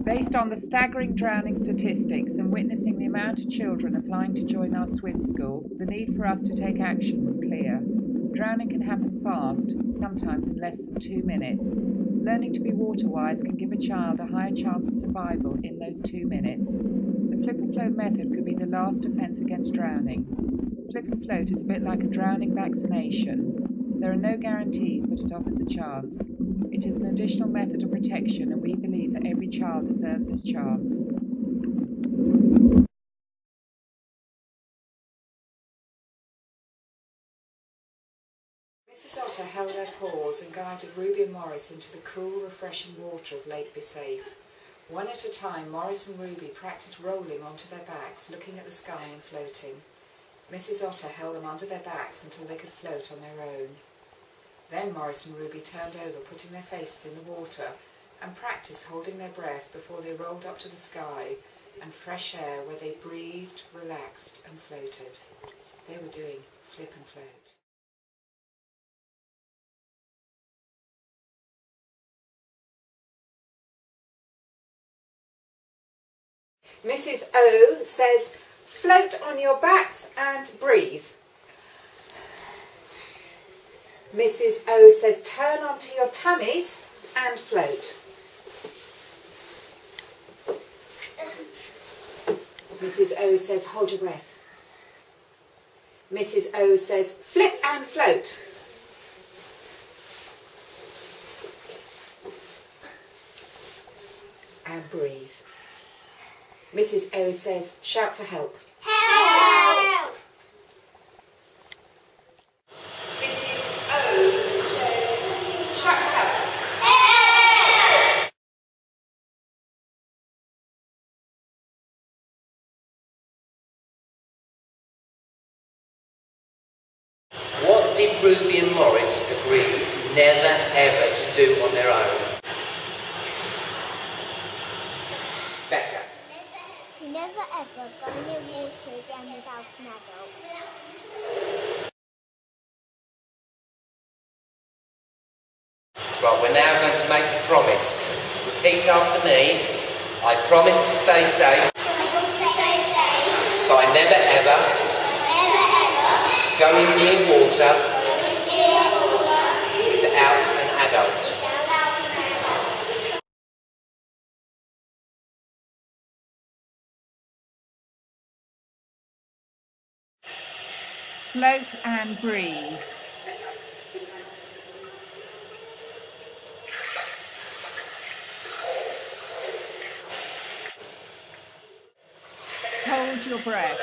Based on the staggering drowning statistics and witnessing the amount of children applying to join our swim school, the need for us to take action was clear. Drowning can happen fast, sometimes in less than 2 minutes. Learning to be water-wise can give a child a higher chance of survival in those 2 minutes. The flip and float method could be the last defence against drowning. Flip and float is a bit like a drowning vaccination. There are no guarantees, but it offers a chance. It is an additional method of protection, and we believe that every child deserves this chance. Mrs. Otter held her paws and guided Ruby and Morris into the cool, refreshing water of Lake Be Safe. One at a time, Morris and Ruby practiced rolling onto their backs, looking at the sky and floating. Mrs. Otter held them under their backs until they could float on their own. Then Morris and Ruby turned over, putting their faces in the water, and practiced holding their breath before they rolled up to the sky and fresh air where they breathed, relaxed and floated. They were doing flip and float. Mrs. O says, float on your backs and breathe. Mrs. O says, turn onto your tummies and float. Mrs. O says, hold your breath. Mrs. O says, flip and float. And breathe. Mrs. O says, shout for help. Help! Mrs. O says, shout for help. Help! What did Ruby and Morris agree never ever to do on their own? Becca. To never ever go near water again without an adult. Right, we're now going to make a promise. Repeat after me. I promise to stay safe by never ever going near water without an adult. Float and breathe. Hold your breath.